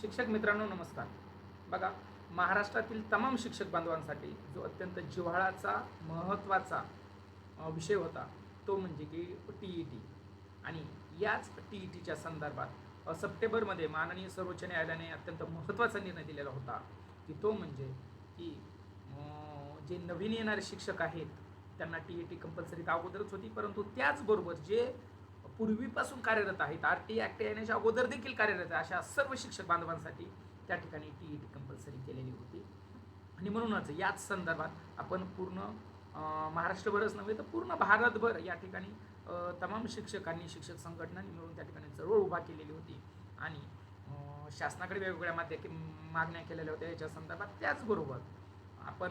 शिक्षक मित्रांनो नमस्कार. बघा, महाराष्ट्रातील तमाम शिक्षक बांधवांसाठी जो अत्यंत जिव्हाळाचा महत्त्वाचा विषय होता तो म्हणजे की टी आणि याच टीच्या संदर्भात सप्टेंबरमध्ये माननीय सर्वोच्च न्यायालयाने अत्यंत महत्त्वाचा निर्णय दिलेला होता की तो म्हणजे की जे नवीन येणारे शिक्षक आहेत त्यांना कंपल्सरी तर अगोदरच होती, परंतु त्याचबरोबर जे पूर्वीपासून कार्यरत आहेत, RT ॲक्ट येण्याच्या अगोदर देखील कार्यरत आहे अशा सर्व शिक्षक बांधवांसाठी त्या ठिकाणी कंपल्सरी केलेली होती. आणि म्हणूनच याच संदर्भात आपण पूर्ण महाराष्ट्रभरच नव्हे तर पूर्ण भारतभर या ठिकाणी तमाम शिक्षकांनी, शिक्षक संघटनांनी मिळून त्या ठिकाणी चळवळ उभा केलेली होती आणि शासनाकडे वेगवेगळ्या मागण्या केलेल्या होत्या याच्या संदर्भात. त्याचबरोबर आपण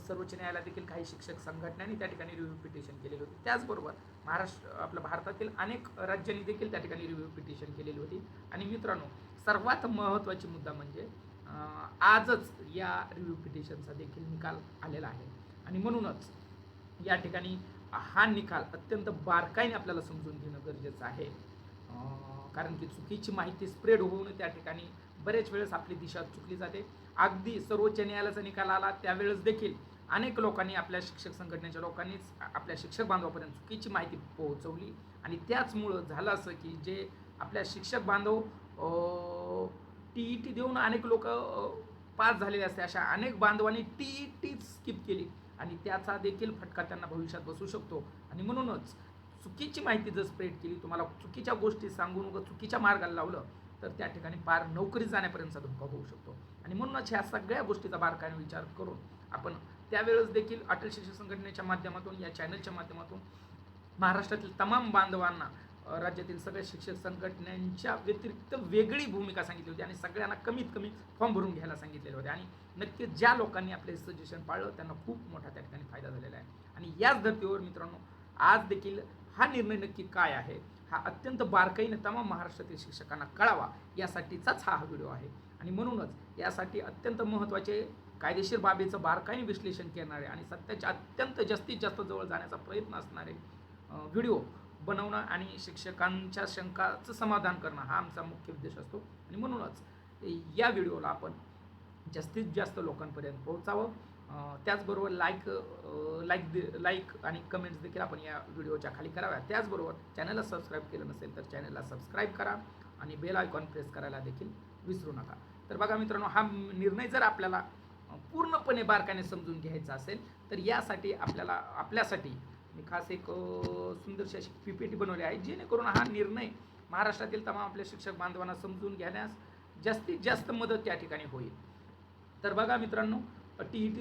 सर्वोच्च न्यायालयात देखील काही शिक्षक संघटनांनी त्या ठिकाणी रिव्ह्यू पिटिशन केलेली होती. त्याचबरोबर आपल्या भारतातील अनेक राज्यांनी देखील त्या ठिकाणी रिव्ह्यू पिटिशन केलेली होती. आणि मित्रांनो, सर्वात महत्त्वाची मुद्दा म्हणजे आजच या रिव्ह्यू पिटिशनचा देखील निकाल आलेला आहे. आणि म्हणूनच या ठिकाणी हा निकाल अत्यंत बारकाईने आपल्याला समजून घेणं गरजेचं आहे. कारण की चुकीची माहिती स्प्रेड होऊन त्या ठिकाणी बरेच वेळेस आपली दिशा चुकली जाते. अगदी सर्वोच्च न्यायालयाचा निकाल आला त्यावेळेस देखील अनेक लोकांनी, आपल्या शिक्षक संघटनेच्या लोकांनीच आपल्या शिक्षक बांधवापर्यंत चुकीची माहिती पोहोचवली आणि त्याचमुळं झालं असं की जे आपल्या शिक्षक बांधव TET देऊन अनेक लोक पास झालेले असते, अशा अनेक बांधवांनी TET स्किप केली आणि त्याचा देखील फटका त्यांना भविष्यात बसू शकतो. आणि म्हणूनच चुकीची माहिती जर स्प्रेड केली, तुम्हाला चुकीच्या गोष्टी सांगून चुकीच्या मार्गाला लावलं तर त्या ठिकाणी पार नोकरी जाण्यापर्यंतचा धोका होऊ शकतो. आणि म्हणूनच ह्या सगळ्या गोष्टीचा बारकाईने विचार करून आपण त्यावेळेस देखील अटल शिक्षक संघटनेच्या माध्यमातून, या चॅनलच्या माध्यमातून महाराष्ट्रातील तमाम बांधवांना राज्यातील सगळ्या शिक्षक संघटनांच्या व्यतिरिक्त वेगळी भूमिका सांगितली होती आणि सगळ्यांना कमीत कमी फॉर्म भरून घ्यायला सांगितलेले होते. आणि नक्कीच ज्या लोकांनी आपले सजेशन पाळलं त्यांना खूप मोठा त्या ठिकाणी फायदा झालेला आहे. आणि याच धर्तीवर मित्रांनो, आज देखील हा निर्णय नक्की काय आहे हा अत्यंत बारकाईने तमाम महाराष्ट्रातील शिक्षकांना कळावा यासाठीचाच हा व्हिडिओ आहे. आणि म्हणूनच यासाठी अत्यंत महत्त्वाचे कायदेशीर बाबीचं बारकाईने विश्लेषण करणारे आणि सत्याच्या अत्यंत जास्तीत जास्त जवळ जाण्याचा प्रयत्न असणारे व्हिडिओ बनवणं आणि शिक्षकांच्या शंकाचं समाधान करणं हा आमचा मुख्य उद्देश असतो. आणि म्हणूनच या व्हिडिओला आपण जास्तीत जास्त लोकांपर्यंत पोहोचावं. त्याचबरोबर लाईक आणि कमेंट्स देखील आपण या व्हिडिओच्या खाली कराव्या. त्याचबरोबर चॅनलला सबस्क्राईब केलं नसेल तर चॅनलला सबस्क्राईब करा आणि बेल आयकॉन प्रेस करायला देखील विसरू नका. तर बघा मित्रांनो, हा निर्णय जर आपल्याला पूर्णपणे बारकाईने समजून घ्यायचा असेल तर यासाठी आपल्यासाठी मी खास एक सुंदरशी अशी PPT बनवली आहे, जेणेकरून हा निर्णय महाराष्ट्रातील तमाम आपल्या शिक्षक बांधवांना समजून घेण्यास जास्तीत जास्त मदत त्या ठिकाणी होईल. तर बघा मित्रांनो,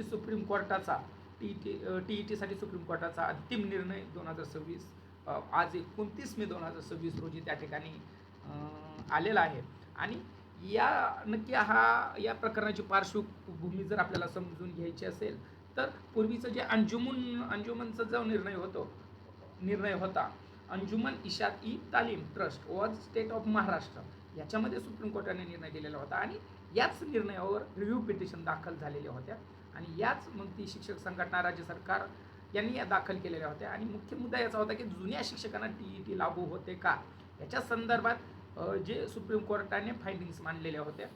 सुप्रीम कोर्टाचा टीईटीसाठी सुप्रीम कोर्टाचा अंतिम निर्णय 2026 आज 29 मे 2026 रोजी त्या ठिकाणी आलेला आहे. आणि नक्की या प्रकरणाची पार्श्वभूमी जर आपल्याला समजून घ्यायची असेल तर पूर्वीचं जे अंजुमनचा जो निर्णय होता, अंजुमन इशात ई तालीम trust was state of Maharashtra, याच्यामध्ये सुप्रीम कोर्टाने निर्णय दिलेला होता आणि याच निर्णयावर रिव्ह्यू पिटिशन दाखल झालेल्या होत्या. आणि याच मग ती शिक्षक संघटना, राज्य सरकार यांनी या दाखल केलेल्या होत्या. आणि मुख्य मुद्दा याचा होता की जुन्या शिक्षकांना TET लागू होते का याच्या संदर्भात जे सुप्रीम कोर्टाने फाइंडिंग्स मांडलेल्या होत्या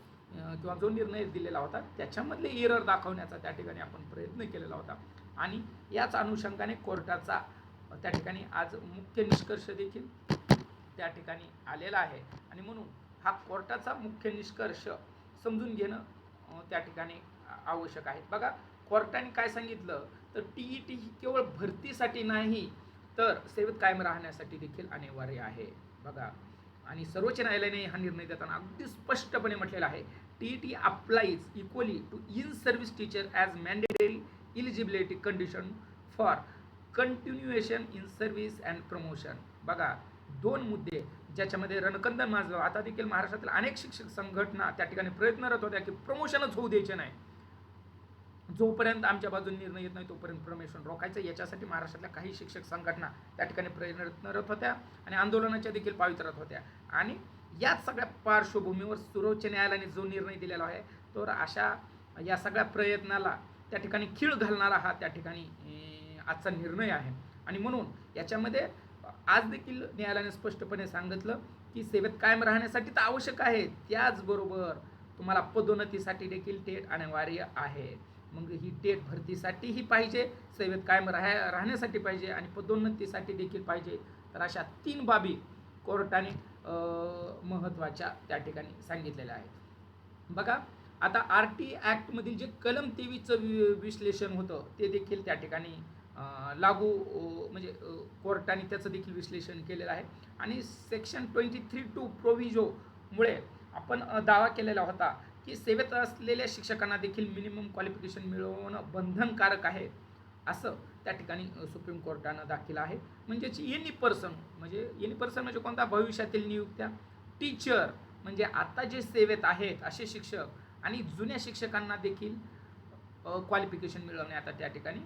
किंवा जो निर्णय दिलेला होता त्याच्यामधले एरर दाखवण्याचा त्या ठिकाणी आपण प्रयत्न केलेला होता. आणि याच अनुषंगाने कोर्टाचा त्या ठिकाणी आज मुख्य निष्कर्ष देखील त्या ठिकाणी आलेला आहे. आणि म्हणून हा कोर्टाचा मुख्य निष्कर्ष समजून घेणं त्या ठिकाणी आवश्यक आहे. बघा, कोर्टाने काय सांगितलं तर TET ही केवळ भरतीसाठी नाही तर सेवेत कायम राहण्यासाठी देखील अनिवार्य आहे. बघा, आणि सर्वोच्च न्यायालयाने हा निर्णय देताना अगदी स्पष्टपणे म्हटलेला आहे, TET applies equally to in service teacher as mandatory eligibility condition for continuation in service and promotion. बघा, दोन मुद्दे ज्याच्यामध्ये रणकंदन माजलं. आता देखील महाराष्ट्रातील अनेक शिक्षक संघटना त्या ठिकाणी प्रयत्नरत होत्या की प्रमोशनच होऊ द्यायचे नाही, जोपर्यंत आमच्या बाजूने निर्णय येत नाही तोपर्यंत प्रमोशन रोखायचं. याच्यासाठी महाराष्ट्रातल्या काही शिक्षक संघटना त्या ठिकाणी प्रयत्नरत होत्या आणि आंदोलनाच्या देखील पावित्र्यात होत्या. आणि याच सगळ्या पार्श्वभूमीवर सर्वोच्च न्यायालयाने जो निर्णय दिलेला आहे तर या सगळ्या प्रयत्नाला त्या ठिकाणी खीळ घालणारा हा त्या ठिकाणी आजचा निर्णय आहे. आणि म्हणून याच्यामध्ये आज देखील न्यायालयाने स्पष्टपणे सांगितलं की सेवेत कायम राहण्यासाठी तर आवश्यक आहे, त्याचबरोबर तुम्हाला पदोन्नतीसाठी देखील टेट अनिवार्य आहे. मग ही टेट भरतीसाठीही पाहिजे, सेवेत कायम राहण्यासाठी पाहिजे आणि पदोन्नतीसाठी देखील पाहिजे. तर अशा 3 बाबी कोर्टाने महत्त्वाच्या त्या ठिकाणी सांगितलेल्या आहेत. बघा, आता RT ॲक्टमधील जे कलम 23चं विश्लेषण होतं ते देखील त्या ठिकाणी लागू म्हणजे कोर्टाने त्याचं देखील विश्लेषण केलेलं आहे. आणि सेक्शन 23(2) प्रोव्हिजोमुळे आपण दावा केलेला होता की सेवेत असलेल्या शिक्षकांना देखील मिनिमम क्वालिफिकेशन मिळवणं बंधनकारक आहे, असं त्या ठिकाणी सुप्रीम कोर्टानं दाखल आहे. म्हणजेच एनी पर्सन म्हणजे कोणता, भविष्यातील नियुक्त्या, टीचर म्हणजे आता जे सेवेत आहेत असे शिक्षक आणि जुन्या शिक्षकांना देखील क्वालिफिकेशन मिळवणे आता त्या ठिकाणी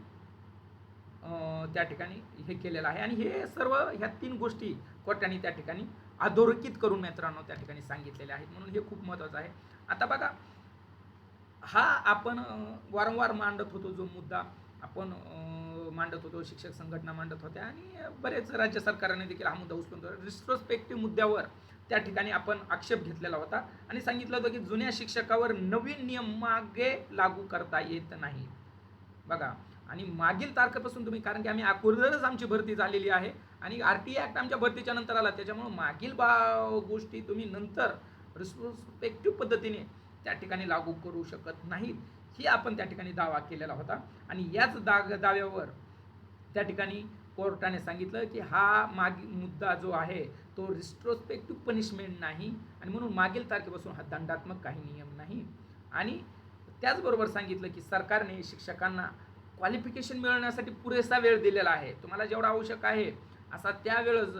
हे केलेलं आहे. आणि हे सर्व ह्या 3 गोष्टी कोर्टाने त्या ठिकाणी अधोरेखित करून मित्रांनो त्या ठिकाणी सांगितलेले आहेत. म्हणून हे खूप महत्त्वाचं आहे. आता बघा, हा आपण वारंवार मांडत होतो, जो मुद्दा आपण मांडत होतो, शिक्षक संघटना मांडत होत्या आणि बरेच राज्य सरकारने देखील हा मुद्दा उचलून रिस्ट्रोस्पेक्टिव्ह मुद्द्यावर त्या ठिकाणी आपण आक्षेप घेतलेला होता आणि सांगितलं होतं की जुन्या शिक्षकावर नवीन नियम मागे लागू करता येत नाही. बघा, आणि मागील तारखेपासून तुम्ही, कारण की आम्ही अगोदरच आमची भरती झालेली आहे आणि RT ॲक्ट आमच्या भरतीच्या नंतर आला, त्याच्यामुळे मागील गोष्टी तुम्ही नंतर रिस्पेक्टिव्ह पद्धतीने त्या ठिकाणी लागू करू शकत नाहीत, ही आपण त्या ठिकाणी दावा केलेला होता. आणि याच दाव्यावर त्या ठिकाणी कोर्टाने सांगितलं की हा मुद्दा जो आहे तो रिस्ट्रोस्पेक्टिव्ह पनिशमेंट नाही आणि म्हणून मागील तारखेपासून हा दंडात्मक काही नियम नाही. आणि त्याचबरोबर सांगितलं की सरकारने शिक्षकांना क्वालिफिकेशन मिळवण्यासाठी पुरेसा वेळ दिलेला आहे. तुम्हाला जेवढा आवश्यक आहे असा त्यावेळेस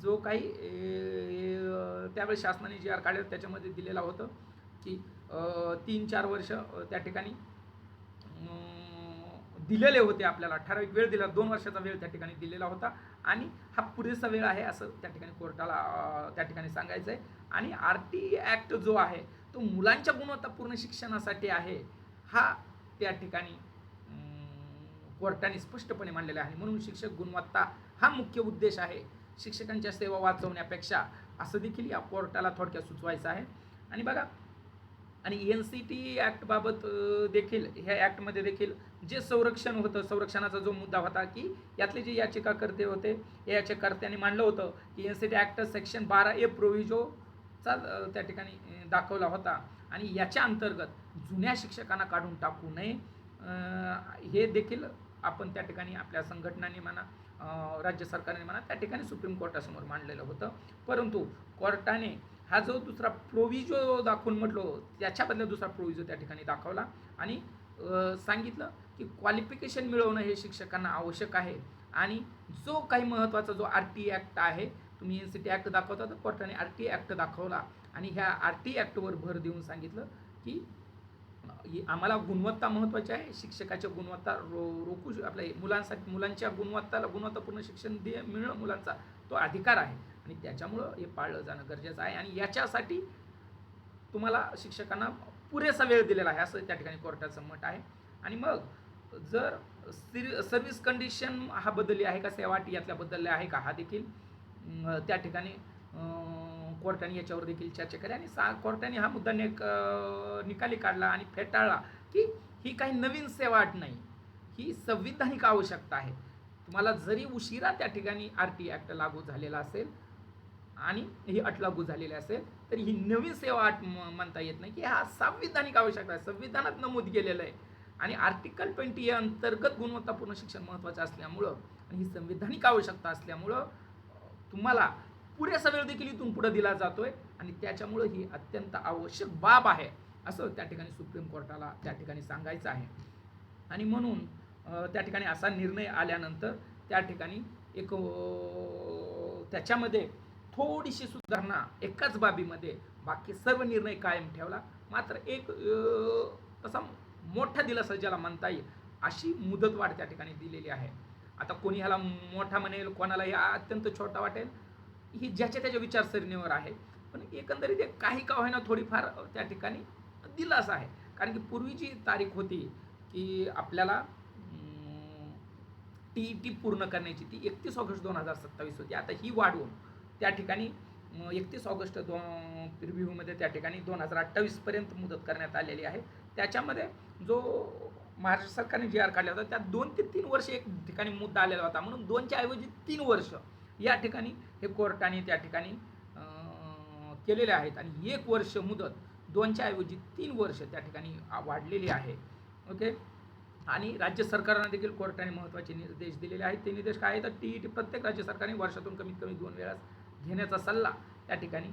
जो काही त्यावेळेस शासनाने GR काढला त्याच्यामध्ये दिलेला होतं की 3-4 वर्ष त्या ठिकाणी दिलेले होते, आपल्याला ठराविक वेळ दिला, 2 वर्षाचा वेळ त्या ठिकाणी दिलेला होता आणि हा पुरेसा वेळ आहे असं त्या ठिकाणी कोर्टाला त्या ठिकाणी सांगायचं आहे. आणि RT ॲक्ट जो आहे तो मुलांच्या गुणवत्तापूर्ण शिक्षणासाठी आहे, हा त्या ठिकाणी कोर्टाने स्पष्टपणे मांडलेला आहे. म्हणून शिक्षक गुणवत्ता हा मुख्य उद्देश आहे, शिक्षकांच्या सेवा वाचवण्यापेक्षा, असं देखील या कोर्टाला थोडक्यात सुचवायचं आहे. आणि बघा, आणि NCT ॲक्टबाबत देखील ह्या ॲक्टमध्ये देखील जे संरक्षण होतं, संरक्षणाचा जो मुद्दा होता की यातले जे याचिकाकर्ते होते, या याचिकाकर्त्यांनी मांडलं होतं की NCT ॲक्ट सेक्शन 12A प्रोव्हिजोचा त्या ठिकाणी दाखवला होता आणि याच्या अंतर्गत जुन्या शिक्षकांना काढून टाकू नये, हे देखील आपण त्या ठिकाणी आपल्या संघटनांनी म्हणा, राज्य सरकारने म्हणा, त्या ठिकाणी सुप्रीम कोर्टासमोर मांडलेलं होतं. परंतु कोर्टाने हा जो दुसरा प्रोव्हिजो दाखवून म्हटलो त्याच्याबद्दल दुसरा प्रोव्हिजो त्या ठिकाणी दाखवला आणि सांगितलं की क्वालिफिकेशन मिळवणं हे शिक्षकांना आवश्यक आहे. आणि जो काही महत्त्वाचा जो RT ॲक्ट आहे, तुम्ही NCT ॲक्ट दाखवता तर कोर्टाने RT ॲक्ट दाखवला आणि ह्या RT ॲक्टवर भर देऊन सांगितलं की आम्हाला गुणवत्ता महत्त्वाची आहे, शिक्षकाच्या गुणवत्ता रोखू आपल्या मुलांच्या गुणवत्तापूर्ण शिक्षण मिळणं मुलांचा तो अधिकार आहे आणि त्याच्यामुळं हे पाळलं जाणं गरजेचं आहे आणि याच्यासाठी तुम्हाला शिक्षकांना पुरेसा वेळ दिलेला आहे, असं त्या ठिकाणी कोर्टाचं मत आहे. आणि मग जर सर्व्हिस कंडिशन हा बदलली आहे का, सेवा अटी यातल्या बदलल्या आहे का, हा देखील त्या ठिकाणी कोर्टाने याच्यावर देखील चर्चा केली आणि कोर्टाने हा मुद्दा निकाली काढला आणि फेटाळला की ही काही नवीन सेवा अट नाही, ही संविधानिक आवश्यकता आहे. तुम्हाला जरी उशिरा त्या ठिकाणी RT ॲक्ट लागू झालेला असेल आणि ही अट लागू झालेली असेल तरी ही नवीन सेवा अट म्हणता येत नाही, की हा संविधानिक आवश्यकता आहे, संविधानात नमूद केलेलं आहे. आणि आर्टिकल 20 या अंतर्गत गुणवत्तापूर्ण शिक्षण महत्त्वाचं असल्यामुळं आणि ही संविधानिक आवश्यकता असल्यामुळं तुम्हाला पुरेसा वेळ देखील इथून पुढे दिला जातोय आणि त्याच्यामुळं ही अत्यंत आवश्यक बाब आहे, असं त्या ठिकाणी सुप्रीम कोर्टाला त्या ठिकाणी सांगायचं आहे. आणि म्हणून त्या ठिकाणी असा निर्णय आल्यानंतर त्या ठिकाणी एक त्याच्यामध्ये थोडीशी सुधारणा एकाच बाबीमध्ये, बाकी सर्व निर्णय कायम ठेवला, मात्र एक तसा मोठा दिलासा ज्याला म्हणता येईल अशी मुदतवाढ त्या ठिकाणी दिलेली आहे. आता कोणी ह्याला मोठा म्हणेल, कोणाला हे अत्यंत छोटा वाटेल, ही ज्याच्या त्याच्या विचारसरणीवर आहे. पण एकंदरीत काही का होईना थोडीफार त्या ठिकाणी दिलासा आहे. कारण की पूर्वीची तारीख होती की आपल्याला TET पूर्ण करण्याची, ती 31 ऑगस्ट 2027 होती. आता ही वाढवून त्या ठिकाणी 31 ऑगस्ट प्रिव्ह्यूमध्ये त्या ठिकाणी 2028पर्यंत मुदत करण्यात आलेली आहे. त्याच्यामध्ये जो महाराष्ट्र सरकारने जी आर काढला होता त्यात 2 ते 3 वर्ष एक ठिकाणी मुद्दा आलेला होता, म्हणून 2च्या ऐवजी 3 वर्ष या ठिकाणी हे कोर्टाने त्या ठिकाणी केलेले आहेत आणि 1 वर्ष मुदत 2च्या ऐवजी 3 वर्ष त्या ठिकाणी वाढलेली आहे. ओके. आणि राज्य सरकारांना देखील कोर्टाने महत्त्वाचे निर्देश दिलेले आहेत. ते निर्देश काय आहेत तर TET प्रत्येक राज्य सरकारने वर्षातून कमीत कमी 2 वेळा घेण्याचा सल्ला त्या ठिकाणी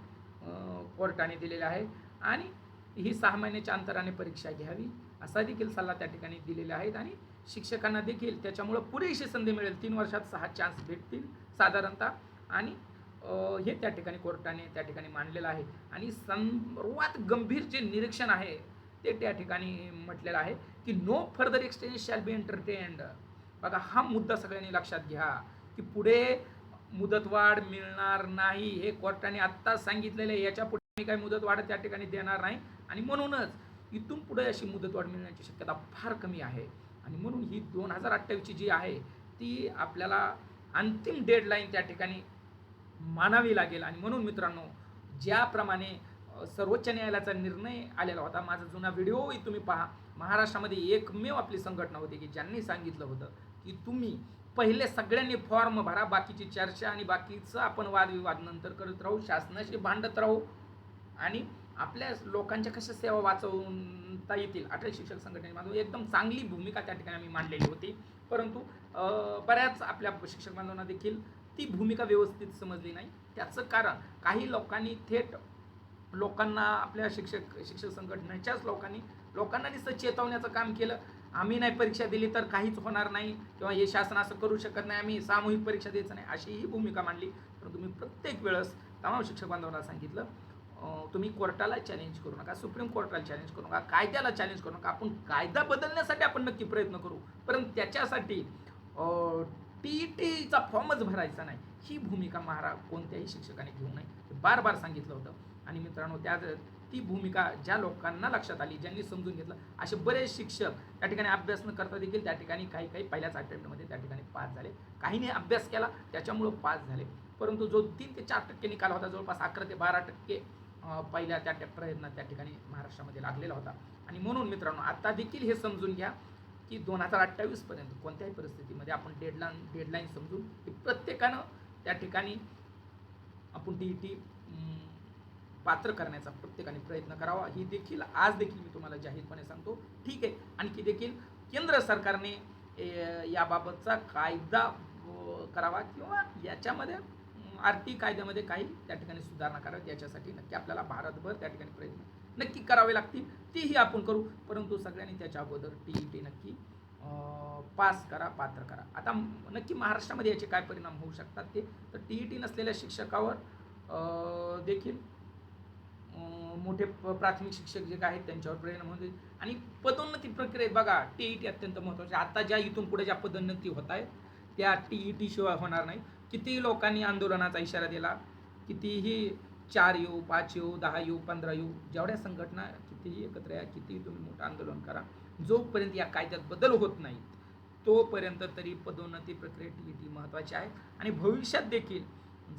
कोर्टाने दिलेला आहे आणि ही 6 महिन्याच्या अंतराने परीक्षा घ्यावी असा देखील सल्ला त्या ठिकाणी दिलेला आहे आणि शिक्षकांना देखील त्याच्यामुळं पुरेशी संधी मिळेल. 3 वर्षात 6 चान्स भेटतील साधारणतः आणि हे त्या ठिकाणी कोर्टाने त्या ठिकाणी मांडलेलं आहे. आणि सर्वात गंभीर जे निरीक्षण आहे ते त्या ठिकाणी म्हटलेलं आहे की no further extension shall be entertained. बघा, हा मुद्दा सगळ्यांनी लक्षात घ्या की पुढे मुदतवाढ मिळणार नाही, हे कोर्टाने आत्ताच सांगितलेलं आहे. याच्या पुढे काही मुदतवाढ त्या ठिकाणी देणार नाही आणि म्हणूनच इथून पुढे अशी मुदतवाढ मिळण्याची शक्यता फार कमी आहे आणि म्हणून ही 2028ची जी आहे ती आपल्याला अंतिम डेडलाईन त्या ठिकाणी मानावी लागेल. आणि म्हणून मित्रांनो, ज्याप्रमाणे सर्वोच्च न्यायालयाचा निर्णय आलेला होता, माझा जुना व्हिडिओही तुम्ही पहा, महाराष्ट्रामध्ये एकमेव आपली संघटना होती की ज्यांनी सांगितलं होतं की तुम्ही पहिले सगळ्यांनी फॉर्म भरा, बाकीची चर्चा आणि बाकीचं आपण वादविवाद नंतर करत राहू, शासनाशी भांडत राहू आणि आपल्या लोकांच्या कशा सेवा वाचवता येतील. अटल शिक्षक संघटनेमध्ये एकदम चांगली भूमिका त्या ठिकाणी आम्ही मांडलेली होती, परंतु बऱ्याच आपल्या शिक्षक बांधवांना देखील ती भूमिका व्यवस्थित समजली नाही. त्याचं कारण काही लोकांनी थेट लोकांना आपल्या शिक्षक संघटनेच्याच लोकांना नुसतं चेतवण्याचं काम केलं. आम्ही नाही परीक्षा दिली तर काहीच होणार नाही किंवा हे शासन असं करू शकत नाही, आम्ही सामूहिक परीक्षा द्यायचं नाही, अशी ही भूमिका मांडली. परंतु मी प्रत्येक वेळेस तमाम शिक्षक बांधवांना सांगितलं, तुम्ही कोर्टाला चॅलेंज करू नका, सुप्रीम कोर्टाला चॅलेंज करू नका, कायद्याला चॅलेंज करू नका. आपण कायदा बदलण्यासाठी आपण नक्की प्रयत्न करू, परंतु त्याच्यासाठी TETचा फॉर्मच भरायचा नाही, ही भूमिका कोणत्याही शिक्षकाने घेऊ नये, बार बार सांगितलं होतं. आणि मित्रांनो, ती भूमिका ज्या लोकांना लक्षात आली, ज्यांनी समजून घेतलं, असे बरेच शिक्षक त्या ठिकाणी अभ्यास न करता देखील त्या ठिकाणी काही पहिल्याच अटेम्प्टमध्ये त्या ठिकाणी पास झाले, काहींनी अभ्यास केला त्याच्यामुळं पास झाले. परंतु जो 3 ते 4% निकाल होता, जवळपास 11 ते 12% पहिल्या त्या प्रयत्नात त्या ठिकाणी महाराष्ट्रामध्ये लागलेला होता. आणि म्हणून मित्रांनो, आता देखील हे समजून घ्या की 2028पर्यंत कोणत्याही परिस्थितीमध्ये आपण डेडलाईन समजून की प्रत्येकानं त्या ठिकाणी आपण TET पात्र करण्याचा प्रत्येकाने प्रयत्न करावा, ही देखील आज देखील मी तुम्हाला जाहीरपणे सांगतो. ठीक आहे, आणखी देखील केंद्र सरकारने याबाबतचा कायदा करावा किंवा याच्यामध्ये आर्थिक कायद्यामध्ये काही त्या ठिकाणी सुधारणा करावी, याच्यासाठी नक्की आपल्याला भारतभर त्या ठिकाणी प्रयत्न नक्की करावे लागतील, तीही आपण करू. परंतु सगळ्यांनी त्याच्या अगोदर TET नक्की पास करा, पात्र करा. आता नक्की महाराष्ट्रामध्ये याचे काय परिणाम होऊ शकतात ते तर TET नसलेल्या शिक्षकावर देखील मोठे प्राथमिक शिक्षक जे आहेत त्यांच्यावर परिणाम होईल. आणि पदोन्नती प्रक्रियेत बघा, TET अत्यंत महत्त्वाची. आता ज्या इथून पुढे ज्या पदोन्नती होत आहेत त्या TET शिवाय होणार नाही. कितीही लोकांनी आंदोलनाचा इशारा दिला, कितीही 4 येऊ, 5 येऊ, 10 येऊ, 15 येऊ, जेवढ्या संघटना कितीही एकत्र या, कितीही तुम्ही मोठं आंदोलन करा, जोपर्यंत या कायद्यात बदल होत नाहीत तोपर्यंत तरी पदोन्नती प्रक्रियेत TET महत्त्वाची आहे. आणि भविष्यात देखील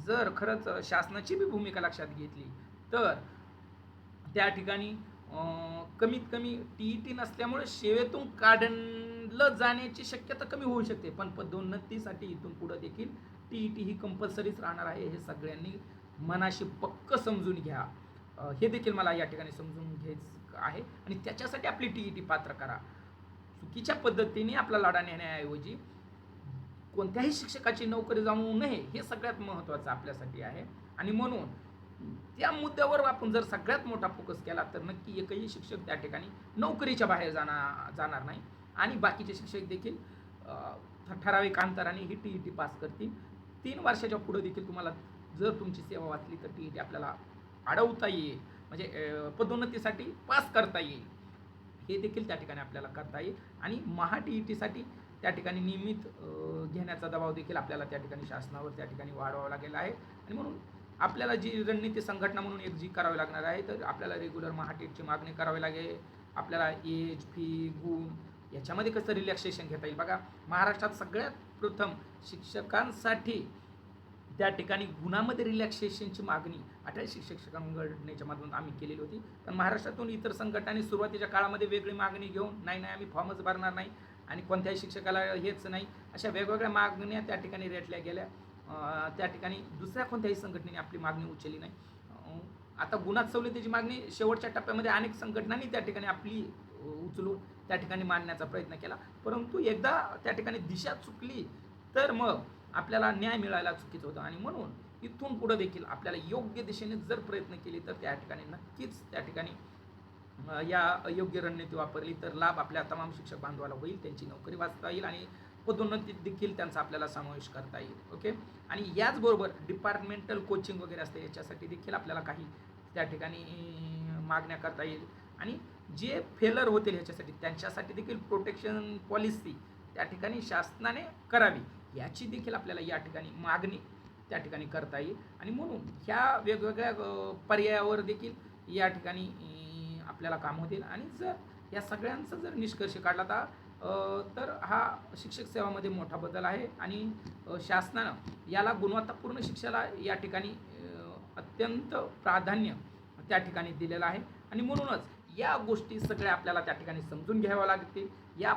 जर खरंच शासनाची बी भूमिका लक्षात घेतली तर त्या ठिकाणी कमीत कमी TET नसल्यामुळे सेवेतून काढलं जाण्याची शक्यता कमी होऊ शकते, पण पदोन्नतीसाठी इथून पुढं देखील TET ही कंपल्सरीच राहणार आहे, हे सगळ्यांनी मनाशी पक्क समजून घ्या. हे देखील मला या ठिकाणी समजून घ्यायचं आहे आणि त्याच्यासाठी आपली TET पात्र करा. चुकीच्या पद्धतीने आपला लढा नेण्याऐवजी कोणत्याही शिक्षकाची नोकरी जाऊ नये, हे सगळ्यात महत्त्वाचं आपल्यासाठी आहे. आणि म्हणून त्या मुद्द्यावर आपण जर सगळ्यात मोठा फोकस केला तर नक्की एकही शिक्षक त्या ठिकाणी नोकरीच्या बाहेर जाणार नाही आणि बाकीचे शिक्षक देखील ठराविक अंतराने ही TET पास करतील. 3 वर्षाच्या पुढे देखील तुम्हाला जर तुमची सेवा वाचली तर TET आपल्याला अडवता येईल, म्हणजे पदोन्नतीसाठी पास करता येईल, हे देखील त्या ठिकाणी आपल्याला करता येईल. आणि TETसाठी त्या ठिकाणी नियमित घेण्याचा दबाव देखील आपल्याला त्या ठिकाणी शासनावर त्या ठिकाणी वाढवावा लागलेला आहे. आणि म्हणून आपल्याला जी रणनीती संघटना म्हणून एक जी करावी लागणार आहे तर आपल्याला रेग्युलर TETची मागणी करावी लागेल. आपल्याला एज, फी, गुण याच्यामध्ये कसं रिलॅक्सेशन घेता येईल. बघा, महाराष्ट्रात सगळ्यात प्रथम शिक्षकांसाठी त्या ठिकाणी गुणामध्ये रिलॅक्सेशनची मागणी 18 शिक्षक संघटनेच्या माध्यमातून आम्ही केलेली होती. पण महाराष्ट्रातून इतर संघटनांनी सुरुवातीच्या काळामध्ये वेगळी मागणी घेऊन नाही आम्ही फॉर्मच भरणार नाही आणि कोणत्याही शिक्षकाला हेच नाही, अशा वेगवेगळ्या मागण्या त्या ठिकाणी रेटल्या गेल्या. त्या ठिकाणी दुसऱ्या कोणत्याही संघटनेने आपली मागणी उचलली नाही. आता गुणात सवलतीची मागणी शेवटच्या टप्प्यामध्ये अनेक संघटनांनी त्या ठिकाणी आपली उचलून त्या ठिकाणी मांडण्याचा प्रयत्न केला, परंतु एकदा त्या ठिकाणी दिशा चुकली तर मग आपल्याला न्याय मिळायला चुकीचं होतं. आणि म्हणून इथून पुढं देखील आपल्याला योग्य दिशेने जर प्रयत्न केले तर त्या ठिकाणी नक्कीच त्या ठिकाणी या योग्य रणनीती वापरली तर लाभ आपल्या तमाम शिक्षक बांधवाला होईल, त्यांची नोकरी वाचता येईल आणि पदोन्नतीत देखील त्यांचा आपल्याला समावेश करता येईल. ओके. आणि याचबरोबर डिपार्टमेंटल कोचिंग वगैरे असते, याच्यासाठी देखील आपल्याला काही त्या ठिकाणी मागण्या करता येईल. आणि जे फेलर होतील ह्याच्यासाठी त्यांच्यासाठी देखील प्रोटेक्शन पॉलिसी त्या ठिकाणी शासनाने करावी, याची देखील आपल्याला या ठिकाणी मागणी त्या ठिकाणी करता येईल. आणि म्हणून ह्या वेगवेगळ्या पर्यायावर देखील या ठिकाणी आपल्याला काम होतील. आणि जर या सगळ्यांचा जर निष्कर्ष काढला तर हा शिक्षक सेवामध्ये मोठा बदल आहे आणि शासनानं याला गुणवत्तापूर्ण शिक्षणाला या ठिकाणी अत्यंत प्राधान्य त्या ठिकाणी दिलेलं आहे. आणि म्हणूनच या गोष्टी सगळ्या आपल्याला त्या ठिकाणी समजून घ्याव्या लागतील. या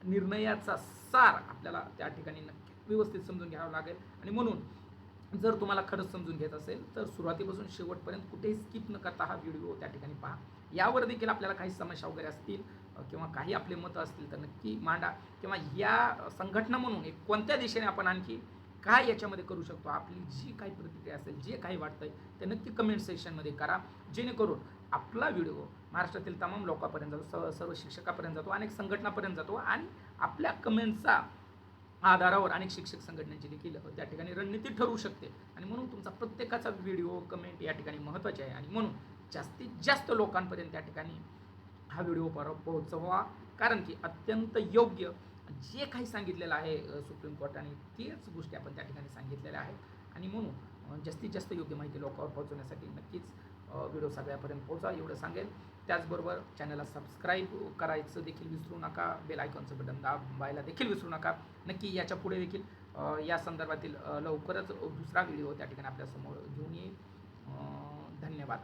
निर्णयाचा सार आपल्याला त्या ठिकाणी नक्की व्यवस्थित समजून घ्यावं लागेल. आणि म्हणून जर तुम्हाला खरंच समजून घ्यायचं असेल तर सुरुवातीपासून शेवटपर्यंत कुठेही स्किप न करता हा व्हिडिओ त्या ठिकाणी पहा. यावर देखील आपल्याला काही समस्या वगैरे असतील किंवा काही आपले मतं असतील तर नक्की मांडा, किंवा या संघटना म्हणून एक कोणत्या दिशेने आपण आणखी काय याच्यामध्ये करू शकतो, आपली जी काही प्रतिक्रिया असेल, जे काही वाटतंय ते नक्की कमेंट सेक्शनमध्ये करा, जेणेकरून आपला व्हिडिओ महाराष्ट्रातील तमाम लोकांपर्यंत जातो, सर्व शिक्षकापर्यंत जातो, अनेक संघटनापर्यंत जातो आणि आपल्या कमेंटचा आधारावर अनेक शिक्षक संघटनांची देखील त्या ठिकाणी रणनीती ठरवू शकते. आणि म्हणून तुमचा प्रत्येकाचा व्हिडिओ कमेंट या ठिकाणी महत्त्वाचे आहे. आणि म्हणून जास्तीत जास्त लोकांपर्यंत त्या ठिकाणी हा व्हिडिओ पोहोचवा, कारण की अत्यंत योग्य जे काही सांगितलेलं आहे सुप्रीम कोर्टाने तेच गोष्टी आपण त्या ठिकाणी सांगितलेल्या आहेत. आणि म्हणून जास्तीत जास्त योग्य माहिती लोकांवर पोहोचवण्यासाठी नक्कीच व्हिडिओ सगळ्यापर्यंत पोहोचा एवढं सांगेल. त्याचबरोबर चॅनलला सबस्क्राईब करायचं देखील विसरू नका, बेल आयकॉनचं बटन दाबायला देखील विसरू नका. नक्की याच्या पुढे देखील या संदर्भातील लवकरच दुसरा व्हिडिओ त्या ठिकाणी आपल्यासमोर घेऊन येईल. धन्यवाद.